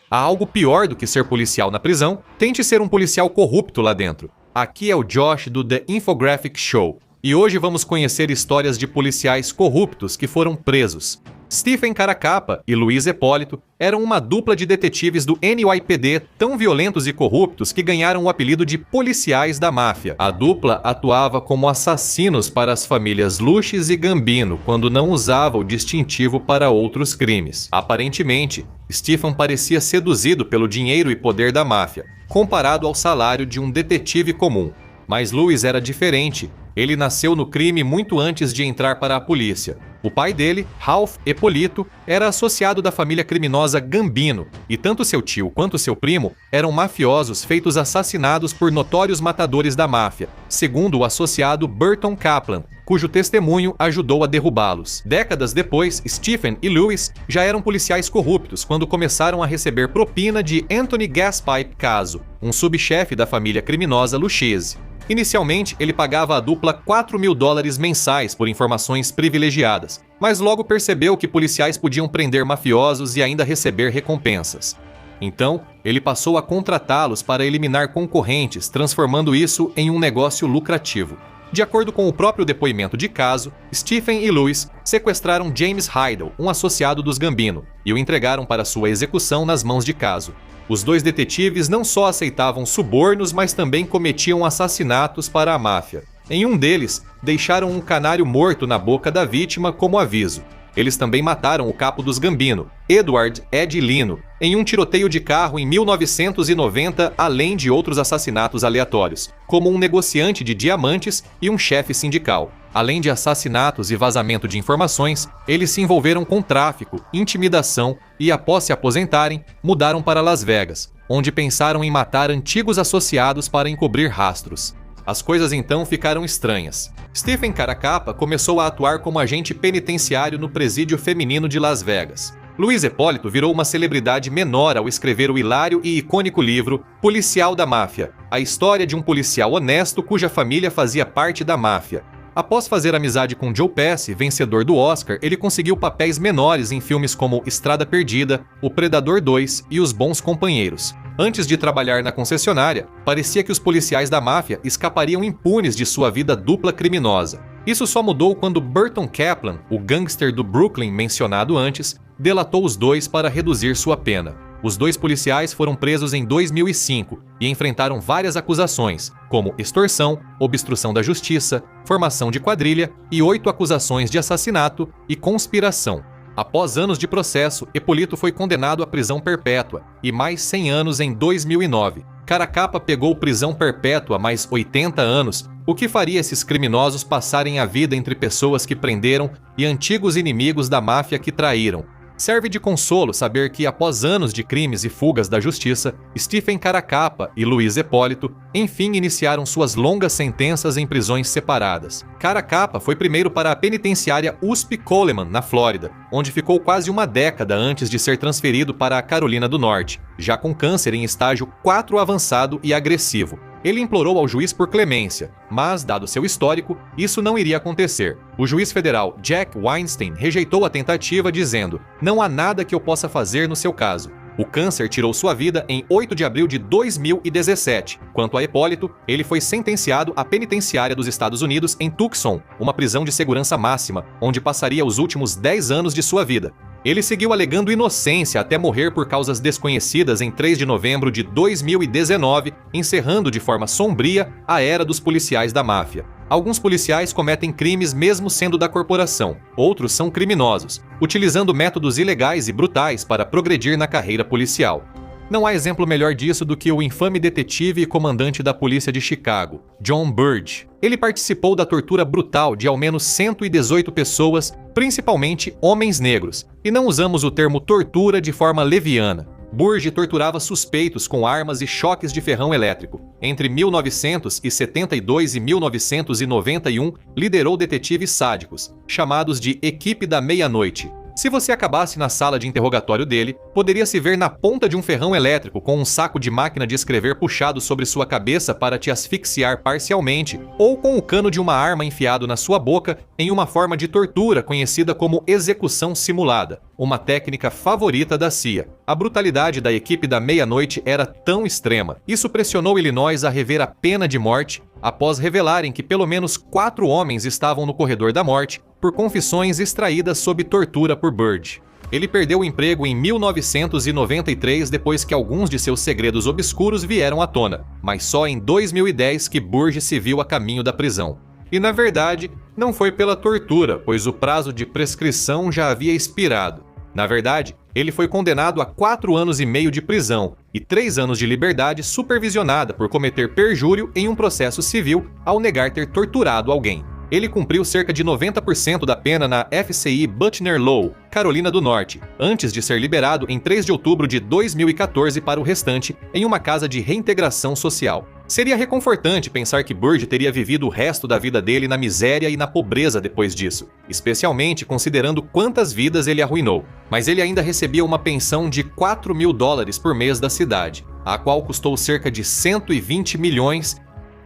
Há algo pior do que ser policial na prisão? Tente ser um policial corrupto lá dentro. Aqui é o Josh do The Infographic Show. E hoje vamos conhecer histórias de policiais corruptos que foram presos. Stephen Caracappa e Luiz Hipólito eram uma dupla de detetives do NYPD tão violentos e corruptos que ganharam o apelido de policiais da máfia. A dupla atuava como assassinos para as famílias Luches e Gambino quando não usava o distintivo para outros crimes. Aparentemente, Stephen parecia seduzido pelo dinheiro e poder da máfia, comparado ao salário de um detetive comum. Mas Luiz era diferente. Ele nasceu no crime muito antes de entrar para a polícia. O pai dele, Ralph Hipólito, era associado da família criminosa Gambino, e tanto seu tio quanto seu primo eram mafiosos feitos assassinados por notórios matadores da máfia, segundo o associado Burton Kaplan, cujo testemunho ajudou a derrubá-los. Décadas depois, Stephen e Louis já eram policiais corruptos quando começaram a receber propina de Anthony Gaspipe Caso, um subchefe da família criminosa Lucchese. Inicialmente, ele pagava à dupla $4.000 mensais por informações privilegiadas, mas logo percebeu que policiais podiam prender mafiosos e ainda receber recompensas. Então, ele passou a contratá-los para eliminar concorrentes, transformando isso em um negócio lucrativo. De acordo com o próprio depoimento de Caso, Stephen e Louis sequestraram James Heidel, um associado dos Gambino, e o entregaram para sua execução nas mãos de Caso. Os dois detetives não só aceitavam subornos, mas também cometiam assassinatos para a máfia. Em um deles, deixaram um canário morto na boca da vítima como aviso. Eles também mataram o capo dos Gambino, Edward Ed Lino, em um tiroteio de carro em 1990, além de outros assassinatos aleatórios, como um negociante de diamantes e um chefe sindical. Além de assassinatos e vazamento de informações, eles se envolveram com tráfico, intimidação e, após se aposentarem, mudaram para Las Vegas, onde pensaram em matar antigos associados para encobrir rastros. As coisas então ficaram estranhas. Stephen Caracappa começou a atuar como agente penitenciário no presídio feminino de Las Vegas. Luiz Hipólito virou uma celebridade menor ao escrever o hilário e icônico livro Policial da Máfia, a história de um policial honesto cuja família fazia parte da máfia. Após fazer amizade com Joe Pesci, vencedor do Oscar, ele conseguiu papéis menores em filmes como Estrada Perdida, O Predador 2 e Os Bons Companheiros. Antes de trabalhar na concessionária, parecia que os policiais da máfia escapariam impunes de sua vida dupla criminosa. Isso só mudou quando Burton Kaplan, o gangster do Brooklyn mencionado antes, delatou os dois para reduzir sua pena. Os dois policiais foram presos em 2005 e enfrentaram várias acusações, como extorsão, obstrução da justiça, formação de quadrilha e 8 acusações de assassinato e conspiração. Após anos de processo, Hipólito foi condenado à prisão perpétua e mais 100 anos em 2009. Caracappa pegou prisão perpétua mais 80 anos, o que faria esses criminosos passarem a vida entre pessoas que prenderam e antigos inimigos da máfia que traíram. Serve de consolo saber que, após anos de crimes e fugas da justiça, Stephen Caracappa e Luiz Hipólito enfim iniciaram suas longas sentenças em prisões separadas. Caracappa foi primeiro para a penitenciária USP Coleman, na Flórida, onde ficou quase uma década antes de ser transferido para a Carolina do Norte, já com câncer em estágio 4 avançado e agressivo. Ele implorou ao juiz por clemência, mas, dado seu histórico, isso não iria acontecer. O juiz federal Jack Weinstein rejeitou a tentativa, dizendo: "Não há nada que eu possa fazer no seu caso." O câncer tirou sua vida em 8 de abril de 2017. Quanto a Hipólito, ele foi sentenciado à penitenciária dos Estados Unidos em Tucson, uma prisão de segurança máxima, onde passaria os últimos 10 anos de sua vida. Ele seguiu alegando inocência até morrer por causas desconhecidas em 3 de novembro de 2019, encerrando de forma sombria a era dos policiais da máfia. Alguns policiais cometem crimes mesmo sendo da corporação, outros são criminosos, utilizando métodos ilegais e brutais para progredir na carreira policial. Não há exemplo melhor disso do que o infame detetive e comandante da polícia de Chicago, John Burge. Ele participou da tortura brutal de ao menos 118 pessoas, principalmente homens negros, e não usamos o termo tortura de forma leviana. Burge torturava suspeitos com armas e choques de ferrão elétrico. Entre 1972 e 1991, liderou detetives sádicos, chamados de Equipe da Meia-Noite. Se você acabasse na sala de interrogatório dele, poderia se ver na ponta de um ferrão elétrico com um saco de máquina de escrever puxado sobre sua cabeça para te asfixiar parcialmente, ou com o cano de uma arma enfiado na sua boca em uma forma de tortura conhecida como execução simulada, uma técnica favorita da CIA. A brutalidade da equipe da meia-noite era tão extrema. Isso pressionou Illinois a rever a pena de morte após revelarem que pelo menos 4 homens estavam no corredor da morte por confissões extraídas sob tortura por Byrd. Ele perdeu o emprego em 1993 depois que alguns de seus segredos obscuros vieram à tona, mas só em 2010 que Byrd se viu a caminho da prisão. E na verdade, não foi pela tortura, pois o prazo de prescrição já havia expirado. Na verdade, ele foi condenado a 4 anos e meio de prisão e 3 anos de liberdade supervisionada por cometer perjúrio em um processo civil ao negar ter torturado alguém. Ele cumpriu cerca de 90% da pena na FCI Butner Law, Carolina do Norte, antes de ser liberado em 3 de outubro de 2014 para o restante em uma casa de reintegração social. Seria reconfortante pensar que Byrd teria vivido o resto da vida dele na miséria e na pobreza depois disso, especialmente considerando quantas vidas ele arruinou. Mas ele ainda recebia uma pensão de $4.000 por mês da cidade, a qual custou cerca de 120 milhões.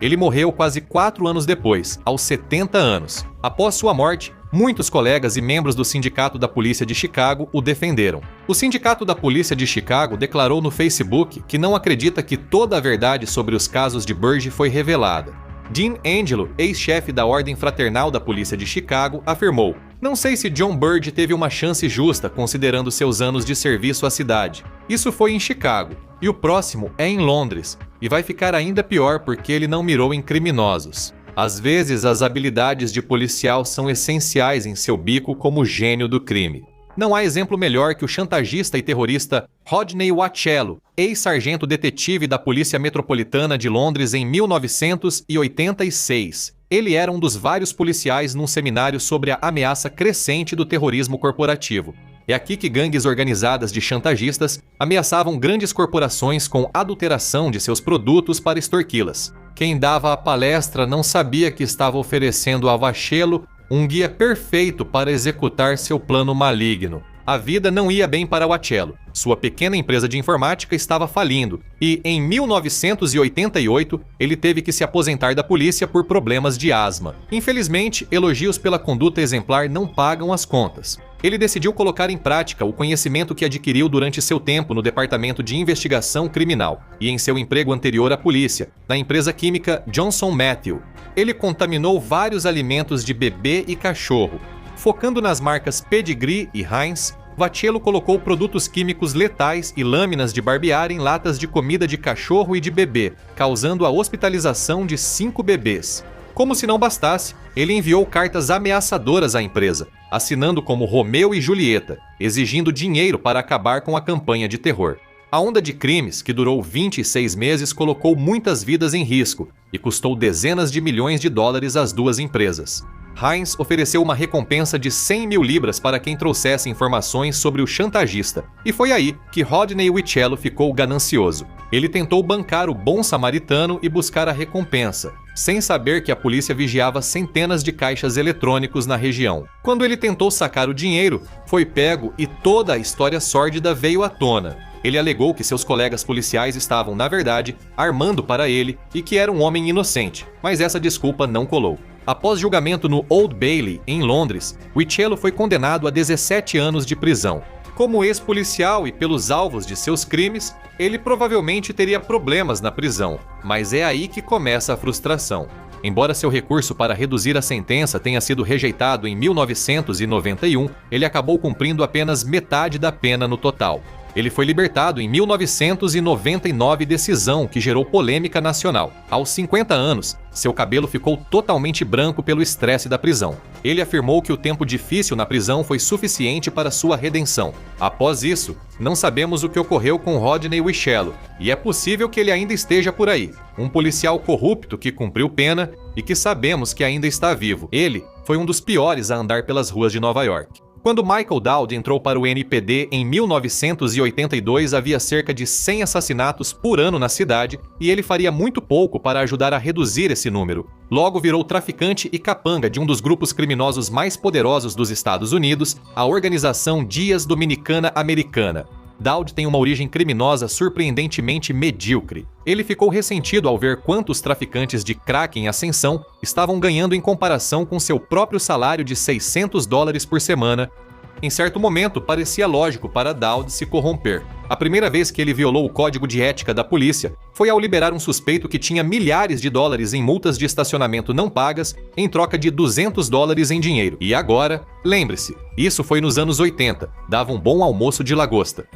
Ele morreu quase 4 anos depois, aos 70 anos. Após sua morte, muitos colegas e membros do Sindicato da Polícia de Chicago o defenderam. O Sindicato da Polícia de Chicago declarou no Facebook que não acredita que toda a verdade sobre os casos de Byrd foi revelada. Dean Angelo, ex-chefe da Ordem Fraternal da Polícia de Chicago, afirmou: "Não sei se John Byrd teve uma chance justa considerando seus anos de serviço à cidade. Isso foi em Chicago, e o próximo é em Londres, e vai ficar ainda pior porque ele não mirou em criminosos. Às vezes, as habilidades de policial são essenciais em seu bico como gênio do crime." Não há exemplo melhor que o chantagista e terrorista Rodney Wacchello, ex-sargento detetive da Polícia Metropolitana de Londres em 1986. Ele era um dos vários policiais num seminário sobre a ameaça crescente do terrorismo corporativo. É aqui que gangues organizadas de chantagistas ameaçavam grandes corporações com adulteração de seus produtos para extorquí-las. Quem dava a palestra não sabia que estava oferecendo a Wacchello um guia perfeito para executar seu plano maligno. A vida não ia bem para Wacchello. Sua pequena empresa de informática estava falindo e, em 1988, ele teve que se aposentar da polícia por problemas de asma. Infelizmente, elogios pela conduta exemplar não pagam as contas. Ele decidiu colocar em prática o conhecimento que adquiriu durante seu tempo no Departamento de Investigação Criminal e em seu emprego anterior à polícia, na empresa química Johnson Matthey. Ele contaminou vários alimentos de bebê e cachorro. Focando nas marcas Pedigree e Heinz, Wacchello colocou produtos químicos letais e lâminas de barbear em latas de comida de cachorro e de bebê, causando a hospitalização de 5 bebês. Como se não bastasse, ele enviou cartas ameaçadoras à empresa, assinando como Romeu e Julieta, exigindo dinheiro para acabar com a campanha de terror. A onda de crimes, que durou 26 meses, colocou muitas vidas em risco e custou dezenas de milhões de dólares às duas empresas. Heinz ofereceu uma recompensa de 100 mil libras para quem trouxesse informações sobre o chantagista, e foi aí que Rodney Wacchello ficou ganancioso. Ele tentou bancar o bom samaritano e buscar a recompensa, sem saber que a polícia vigiava centenas de caixas eletrônicos na região. Quando ele tentou sacar o dinheiro, foi pego e toda a história sórdida veio à tona. Ele alegou que seus colegas policiais estavam, na verdade, armando para ele e que era um homem inocente, mas essa desculpa não colou. Após julgamento no Old Bailey, em Londres, Wacchello foi condenado a 17 anos de prisão. Como ex-policial e pelos alvos de seus crimes, ele provavelmente teria problemas na prisão, mas é aí que começa a frustração. Embora seu recurso para reduzir a sentença tenha sido rejeitado em 1991, ele acabou cumprindo apenas metade da pena no total. Ele foi libertado em 1999, decisão que gerou polêmica nacional. Aos 50 anos, seu cabelo ficou totalmente branco pelo estresse da prisão. Ele afirmou que o tempo difícil na prisão foi suficiente para sua redenção. Após isso, não sabemos o que ocorreu com Rodney Wacchello, e é possível que ele ainda esteja por aí. Um policial corrupto que cumpriu pena e que sabemos que ainda está vivo. Ele foi um dos piores a andar pelas ruas de Nova York. Quando Michael Dowd entrou para o NPD em 1982, havia cerca de 100 assassinatos por ano na cidade e ele faria muito pouco para ajudar a reduzir esse número. Logo virou traficante e capanga de um dos grupos criminosos mais poderosos dos Estados Unidos, a Organização Dias Dominicana Americana. Dowd tem uma origem criminosa surpreendentemente medíocre. Ele ficou ressentido ao ver quantos traficantes de crack em ascensão estavam ganhando em comparação com seu próprio salário de $600 por semana. Em certo momento, parecia lógico para Dowd se corromper. A primeira vez que ele violou o código de ética da polícia foi ao liberar um suspeito que tinha milhares de dólares em multas de estacionamento não pagas em troca de $200 em dinheiro. E agora, lembre-se, isso foi nos anos 80, dava um bom almoço de lagosta.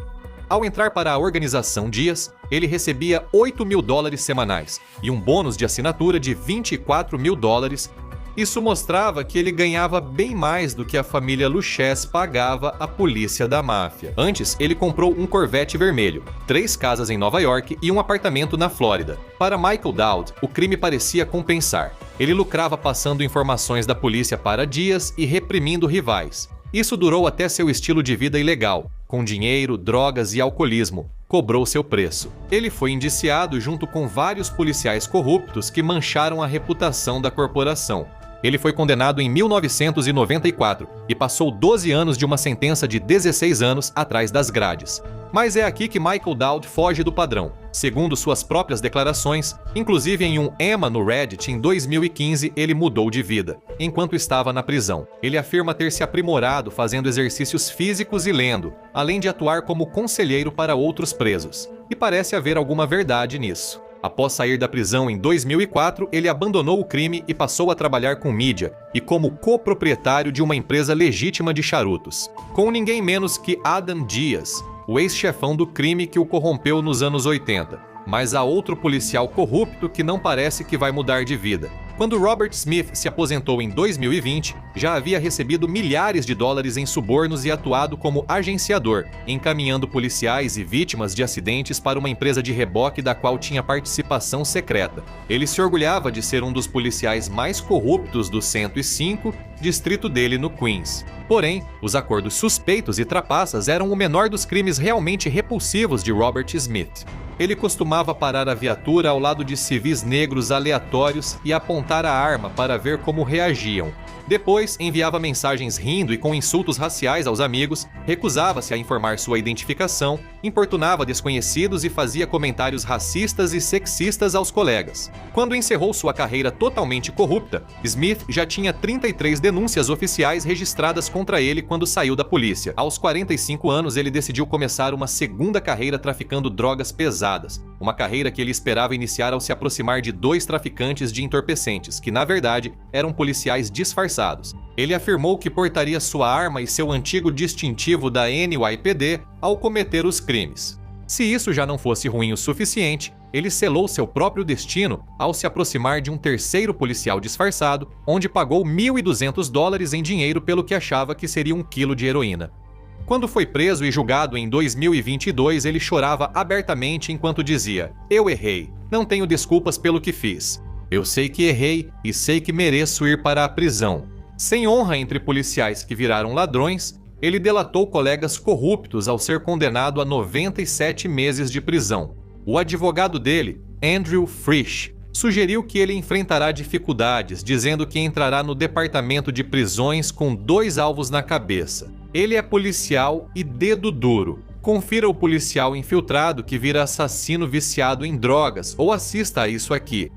Ao entrar para a Organização Dias, ele recebia $8.000 semanais e um bônus de assinatura de $24.000. Isso mostrava que ele ganhava bem mais do que a família Luchesse pagava à polícia da máfia. Antes, ele comprou um Corvette vermelho, 3 casas em Nova York e um apartamento na Flórida. Para Michael Dowd, o crime parecia compensar. Ele lucrava passando informações da polícia para Dias e reprimindo rivais. Isso durou até seu estilo de vida ilegal, com dinheiro, drogas e alcoolismo, cobrou seu preço. Ele foi indiciado junto com vários policiais corruptos que mancharam a reputação da corporação. Ele foi condenado em 1994 e passou 12 anos de uma sentença de 16 anos atrás das grades. Mas é aqui que Michael Dowd foge do padrão. Segundo suas próprias declarações, inclusive em um Emma no Reddit em 2015, ele mudou de vida, enquanto estava na prisão. Ele afirma ter se aprimorado fazendo exercícios físicos e lendo, além de atuar como conselheiro para outros presos. E parece haver alguma verdade nisso. Após sair da prisão em 2004, ele abandonou o crime e passou a trabalhar com mídia e como coproprietário de uma empresa legítima de charutos, com ninguém menos que Adam Dias, o ex-chefão do crime que o corrompeu nos anos 80. Mas há outro policial corrupto que não parece que vai mudar de vida. Quando Robert Smith se aposentou em 2020, já havia recebido milhares de dólares em subornos e atuado como agenciador, encaminhando policiais e vítimas de acidentes para uma empresa de reboque da qual tinha participação secreta. Ele se orgulhava de ser um dos policiais mais corruptos do 105, distrito dele no Queens. Porém, os acordos suspeitos e trapaças eram o menor dos crimes realmente repulsivos de Robert Smith. Ele costumava parar a viatura ao lado de civis negros aleatórios e apontar a arma para ver como reagiam. Depois, enviava mensagens rindo e com insultos raciais aos amigos, recusava-se a informar sua identificação, importunava desconhecidos e fazia comentários racistas e sexistas aos colegas. Quando encerrou sua carreira totalmente corrupta, Smith já tinha 33 denúncias oficiais registradas contra ele quando saiu da polícia. Aos 45 anos, ele decidiu começar uma segunda carreira traficando drogas pesadas, uma carreira que ele esperava iniciar ao se aproximar de 2 traficantes de entorpecentes, que na verdade eram policiais disfarçados. Ele afirmou que portaria sua arma e seu antigo distintivo da NYPD ao cometer os crimes. Se isso já não fosse ruim o suficiente, ele selou seu próprio destino ao se aproximar de um terceiro policial disfarçado, onde pagou $1.200 em dinheiro pelo que achava que seria 1 quilo de heroína. Quando foi preso e julgado em 2022, ele chorava abertamente enquanto dizia: "Eu errei, não tenho desculpas pelo que fiz. Eu sei que errei e sei que mereço ir para a prisão." Sem honra entre policiais que viraram ladrões, ele delatou colegas corruptos ao ser condenado a 97 meses de prisão. O advogado dele, Andrew Frisch, sugeriu que ele enfrentará dificuldades, dizendo que entrará no departamento de prisões com 2 alvos na cabeça. Ele é policial e dedo duro. Confira o policial infiltrado que vira assassino viciado em drogas ou assista a isso aqui.